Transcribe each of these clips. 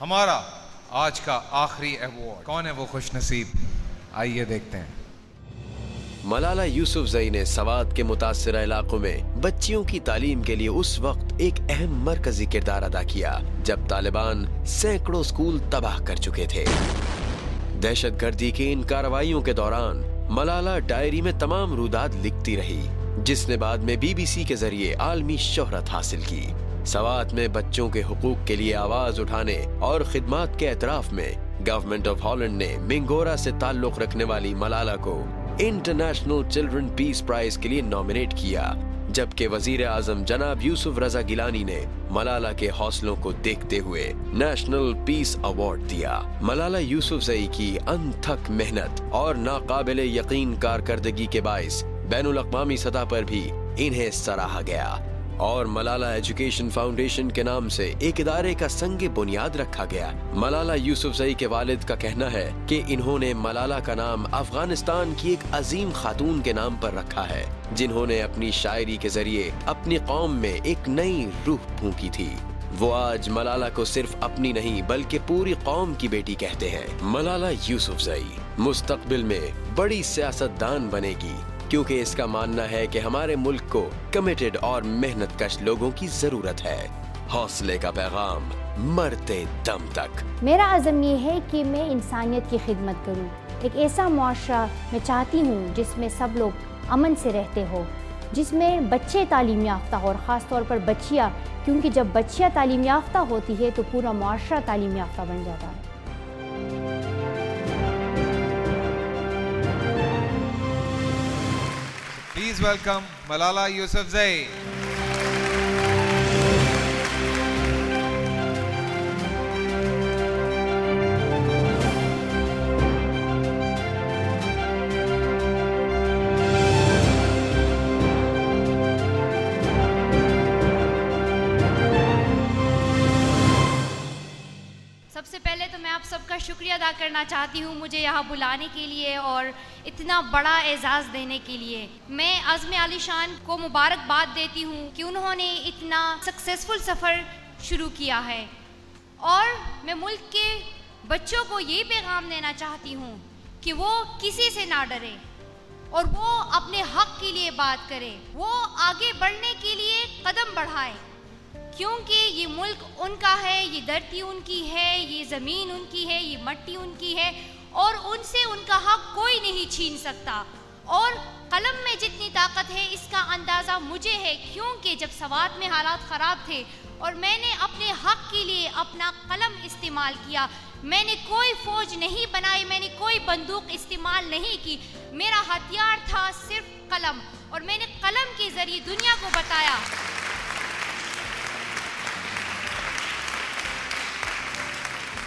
हमारा आज का आखिरी अवार्ड कौन है वो खुशनसीब, आइए देखते हैं। मलाला यूसुफजई ने सवात के मुतासिरा इलाकों में बच्चियों की तालीम के लिए उस वक्त एक अहम मरकजी किरदार अदा किया जब तालिबान सैकड़ों स्कूल तबाह कर चुके थे। दहशतगर्दी की इन कार्रवाइयों के दौरान मलाला डायरी में तमाम रुदात लिखती रही, जिसने बाद में बीबीसी के जरिए आलमी शोहरत हासिल की। सवात में बच्चों के हुकूक के लिए आवाज उठाने और खिदमात के एतराफ में गवर्नमेंट ऑफ हॉलैंड ने मिंगोरा से ताल्लुक रखने वाली मलाला को इंटरनेशनल चिल्ड्रन पीस प्राइज के लिए नॉमिनेट किया, जबकि वजीर आजम जनाब यूसुफ रजा गिलानी ने मलाला के हौसलों को देखते हुए नेशनल पीस अवार्ड दिया। मलाला यूसुफजई की अनथक मेहनत और नाकाबिले यकीन कारकर्दगी के बाइस बैनुल अक़वामी सतह पर भी इन्हें सराहा गया और मलाला एजुकेशन फाउंडेशन के नाम से एक इदारे का संगे बुनियाद रखा गया। मलाला यूसुफजई के वालिद का कहना है कि इन्होंने मलाला का नाम अफगानिस्तान की एक अजीम खातून के नाम पर रखा है, जिन्होंने अपनी शायरी के जरिए अपनी कौम में एक नई रूह फूंकी थी। वो आज मलाला को सिर्फ अपनी नहीं बल्कि पूरी कौम की बेटी कहते हैं। मलाला यूसुफजई मुस्तकबिल में बड़ी सियासतदान बनेगी, क्योंकि इसका मानना है कि हमारे मुल्क को कमिटेड और मेहनतकश लोगों की जरूरत है। हौसले का पैगाम मरते दम तक। मेरा अज़म ये है कि मैं इंसानियत की खिदमत करूं। एक ऐसा मुआशरा मैं चाहती हूं जिसमें सब लोग अमन से रहते हो, जिसमें बच्चे तालीम याफ्ता हो, और ख़ास तौर पर बच्चियाँ, क्योंकि जब बच्चियाँ तालीम याफ्ता होती है तो पूरा मुआशरा तालीम याफ्ता बन जाता है। Please welcome Malala Yousafzai. सबसे पहले तो मैं आप सबका शुक्रिया अदा करना चाहती हूँ मुझे यहाँ बुलाने के लिए और इतना बड़ा एजाज़ देने के लिए। मैं आज़म आलीशान को मुबारकबाद देती हूँ कि उन्होंने इतना सक्सेसफुल सफ़र शुरू किया है, और मैं मुल्क के बच्चों को ये पैगाम देना चाहती हूँ कि वो किसी से ना डरे और वो अपने हक़ के लिए बात करें, वो आगे बढ़ने के लिए कदम बढ़ाएं, क्योंकि ये मुल्क उनका है, ये धरती उनकी है, ये ज़मीन उनकी है, ये मट्टी उनकी है, और उनसे उनका हक कोई नहीं छीन सकता। और कलम में जितनी ताकत है इसका अंदाज़ा मुझे है, क्योंकि जब सवात में हालात ख़राब थे और मैंने अपने हक के लिए अपना कलम इस्तेमाल किया, मैंने कोई फ़ौज नहीं बनाई, मैंने कोई बंदूक इस्तेमाल नहीं की, मेरा हथियार था सिर्फ कलम, और मैंने कलम के ज़रिए दुनिया को बताया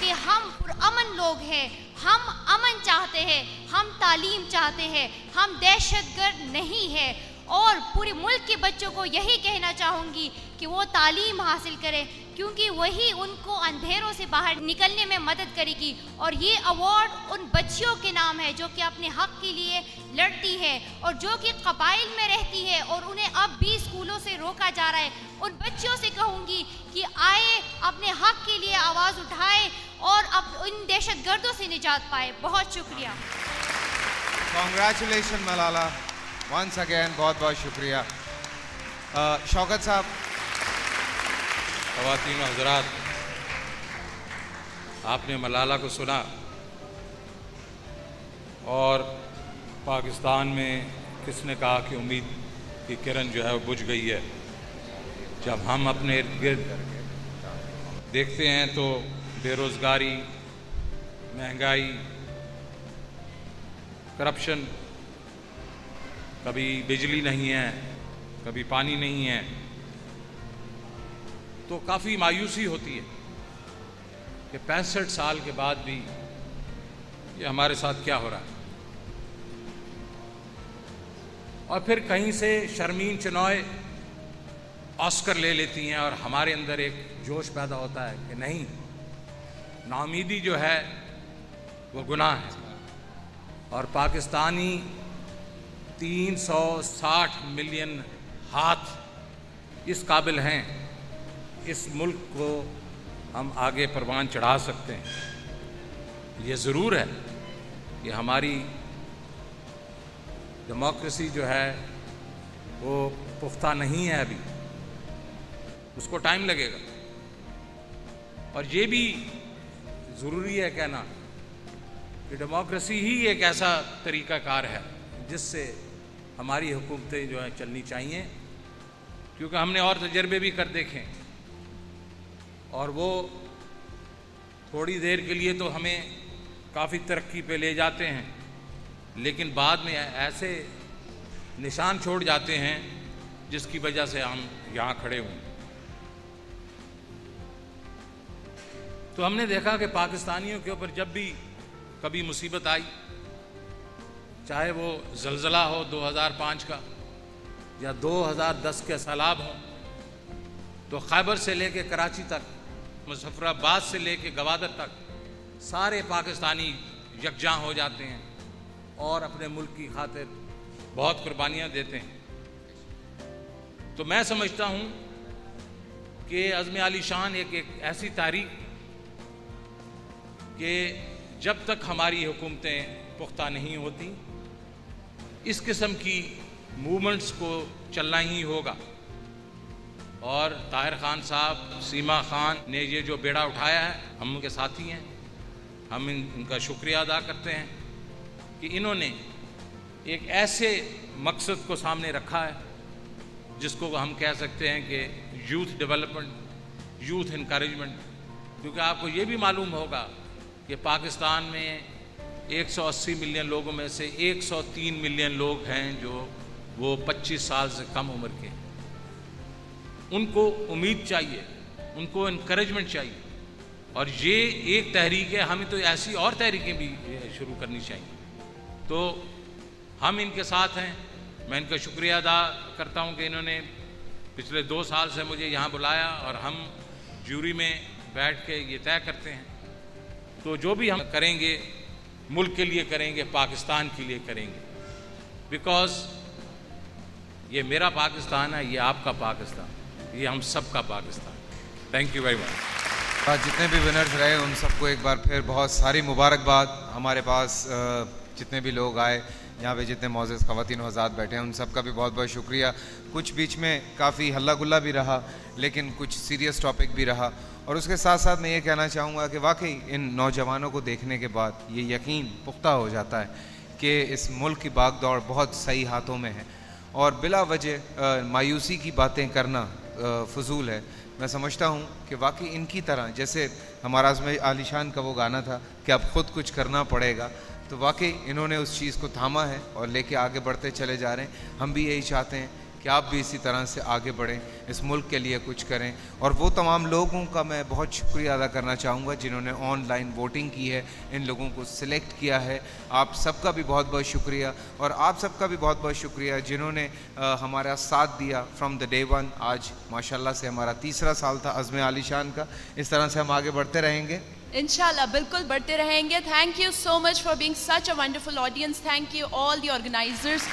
कि हम पुरअमन लोग हैं, हम अमन चाहते हैं, हम तालीम चाहते हैं, हम दहशतगर्द नहीं है। और पूरे मुल्क के बच्चों को यही कहना चाहूँगी कि वो तालीम हासिल करें, क्योंकि वही उनको अंधेरों से बाहर निकलने में मदद करेगी। और ये अवार्ड उन बच्चियों के नाम है जो कि अपने हक़ के लिए लड़ती है और जो कि कबाइल में रहती है और उन्हें अब भी स्कूलों से रोका जा रहा है। उन बच्चियों से कहूँगी कि आए, अपने हक़ के लिए आवाज़ उठाए और अब इन दहशतगर्दों से निजात पाए। बहुत शुक्रिया। Congratulations मलाला, once again बहुत बहुत शुक्रिया। शौकत साहब। ख़वातीन व हज़रात, आपने मलाला को सुना और पाकिस्तान में किसने कहा कि उम्मीद की किरण जो है वो बुझ गई है। जब हम अपने इर्द गिर्द देखते हैं तो बेरोज़गारी, महंगाई, करप्शन, कभी बिजली नहीं है, कभी पानी नहीं है, तो काफ़ी मायूसी होती है कि 65 साल के बाद भी ये हमारे साथ क्या हो रहा है। और फिर कहीं से शर्मीन चनोय ऑस्कर ले लेती हैं और हमारे अंदर एक जोश पैदा होता है कि नहीं, नाउमीदी जो है वो गुनाह है। और पाकिस्तानी 360 मिलियन हाथ इस काबिल हैं इस मुल्क को हम आगे परवान चढ़ा सकते हैं। ये ज़रूर है कि हमारी डेमोक्रेसी जो है वो पुख्ता नहीं है, अभी उसको टाइम लगेगा। और ये भी ज़रूरी है कहना कि डेमोक्रेसी ही एक ऐसा तरीक़ाकार है जिससे हमारी हुकूमतें जो है चलनी चाहिए, क्योंकि हमने और तजर्बे भी कर देखे और वो थोड़ी देर के लिए तो हमें काफ़ी तरक्की पे ले जाते हैं, लेकिन बाद में ऐसे निशान छोड़ जाते हैं जिसकी वजह से हम यहाँ खड़े हुए। तो हमने देखा कि पाकिस्तानियों के ऊपर जब भी कभी मुसीबत आई, चाहे वो ज़लज़ला हो 2005 का या 2010 के सैलाब हो, तो खैबर से लेके कराची तक, मुजफ्फराबाद से लेके गवादर तक सारे पाकिस्तानी यकजां हो जाते हैं और अपने मुल्क की खातिर बहुत कुर्बानियाँ देते हैं। तो मैं समझता हूँ कि अज़्म आली शान एक ऐसी तारीख कि जब तक हमारी हुकूमतें पुख्ता नहीं होती, इस किस्म की मूवमेंट्स को चलना ही होगा। और ताहिर ख़ान साहब, सीमा ख़ान ने ये जो बेड़ा उठाया है, हम उनके साथी हैं, हम इनका शुक्रिया अदा करते हैं कि इन्होंने एक ऐसे मकसद को सामने रखा है जिसको हम कह सकते हैं कि यूथ डेवलपमेंट, यूथ इनकरेजमेंट। क्योंकि आपको ये भी मालूम होगा कि पाकिस्तान में 180 मिलियन लोगों में से 103 मिलियन लोग हैं जो वो 25 साल से कम उम्र के। उनको उम्मीद चाहिए, उनको इनकरेजमेंट चाहिए, और ये एक तहरीक है। हमें तो ऐसी और तहरीकें भी शुरू करनी चाहिए। तो हम इनके साथ हैं। मैं इनका शुक्रिया अदा करता हूं कि इन्होंने पिछले 2 साल से मुझे यहाँ बुलाया और हम जूरी में बैठ के ये तय करते हैं। तो जो भी हम करेंगे मुल्क के लिए करेंगे, पाकिस्तान के लिए करेंगे, बिकॉज़ ये मेरा पाकिस्तान है, ये आपका पाकिस्तान, ये हम सबका Pakistan. Thank you very much. जितने भी विनर्स रहे उन सबको एक बार फिर बहुत सारी मुबारकबाद। हमारे पास जितने भी लोग आए, यहाँ पे जितने मौजूद ख़वातीन व हज़रात बैठे हैं, उन सब का भी बहुत बहुत शुक्रिया। कुछ बीच में काफ़ी हल्ला गुल्ला भी रहा, लेकिन कुछ सीरियस टॉपिक भी रहा। और उसके साथ साथ मैं ये कहना चाहूँगा कि वाकई इन नौजवानों को देखने के बाद ये यकीन पुख्ता हो जाता है कि इस मुल्क की भागदौड़ बहुत सही हाथों में है और बिला वजह मायूसी की बातें करना फजूल है। मैं समझता हूँ कि वाकई इनकी तरह, जैसे हमारा अज़्म आली शान का वो गाना था कि अब ख़ुद कुछ करना पड़ेगा, तो वाकई इन्होंने उस चीज़ को थामा है और लेके आगे बढ़ते चले जा रहे हैं। हम भी यही चाहते हैं कि आप भी इसी तरह से आगे बढ़ें, इस मुल्क के लिए कुछ करें। और वो तमाम लोगों का मैं बहुत शुक्रिया अदा करना चाहूँगा जिन्होंने ऑनलाइन वोटिंग की है, इन लोगों को सिलेक्ट किया है। आप सबका भी बहुत बहुत शुक्रिया, और आप सबका भी बहुत बहुत शुक्रिया जिन्होंने हमारा साथ दिया फ्रॉम द डे वन। आज माशाल्लाह से हमारा 3रा साल था अज़्म आली शान का। इस तरह से हम आगे बढ़ते रहेंगे इंशाल्लाह, बिल्कुल बढ़ते रहेंगे। Thank you so much for being such a wonderful audience. Thank you all the organisers.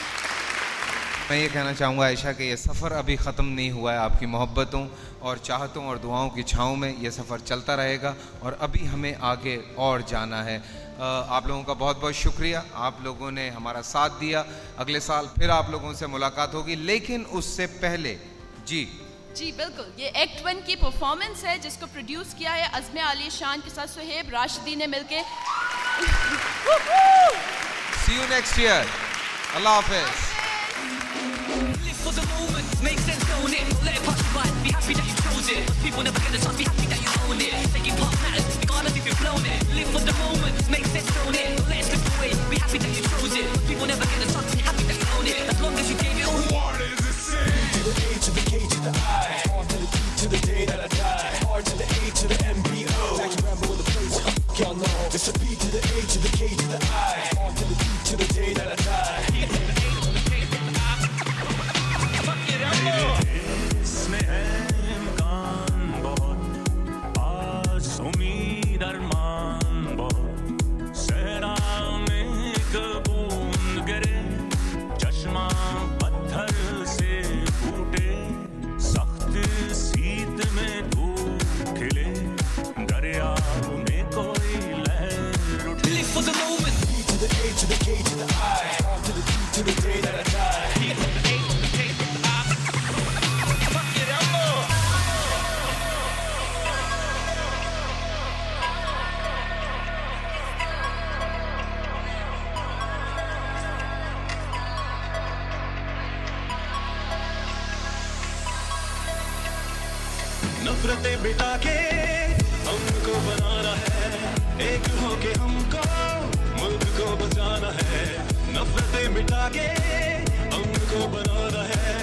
मैं ये कहना चाहूँगा आयशा कि ये सफ़र अभी ख़त्म नहीं हुआ है। आपकी मोहब्बतों और चाहतों और दुआओं की छाँव में ये सफ़र चलता रहेगा और अभी हमें आगे और जाना है। आप लोगों का बहुत बहुत शुक्रिया, आप लोगों ने हमारा साथ दिया। अगले साल फिर आप लोगों से मुलाकात होगी, लेकिन उससे पहले जी बिल्कुल, ये एक्ट 1 की परफॉर्मेंस है जिसको प्रोड्यूस किया है अज़्म आली शान के साथ सुहेब राशिदी ने मिलके। सी यू नेक्स्ट ईयर। अल्लाह हाफ़िज़। For the moment, make sense, own it. Let it pass you by, be happy that you chose it. People never get the chance, be happy that you own it. Taking part matters, regardless if you've blown it. Live for the moment, make sense, own it. Let it slip away, be happy that you chose it. People never get the chance, be happy that you own it. As long as you gave it all. What is it say? To the A, to the K, to the I. On to the D, to the day that I die. R to the A, to the MBO. Back to Rambo in the place, y'all know. It's a B to the A, to the K, to the I. On to the D, to the day that I die. इसमें है इम्कान बहुत, आज उम्मीद अरमान बहुत। सहरा में एक बूंद गिरे, चश्मा पत्थर से फूटे। सख्त सीत में धूप खिले, नफरतें मिटा के हमको बनाना है, एक होके हमको मुल्क को बचाना है। नफरतें मिटा के हमको बनाना है,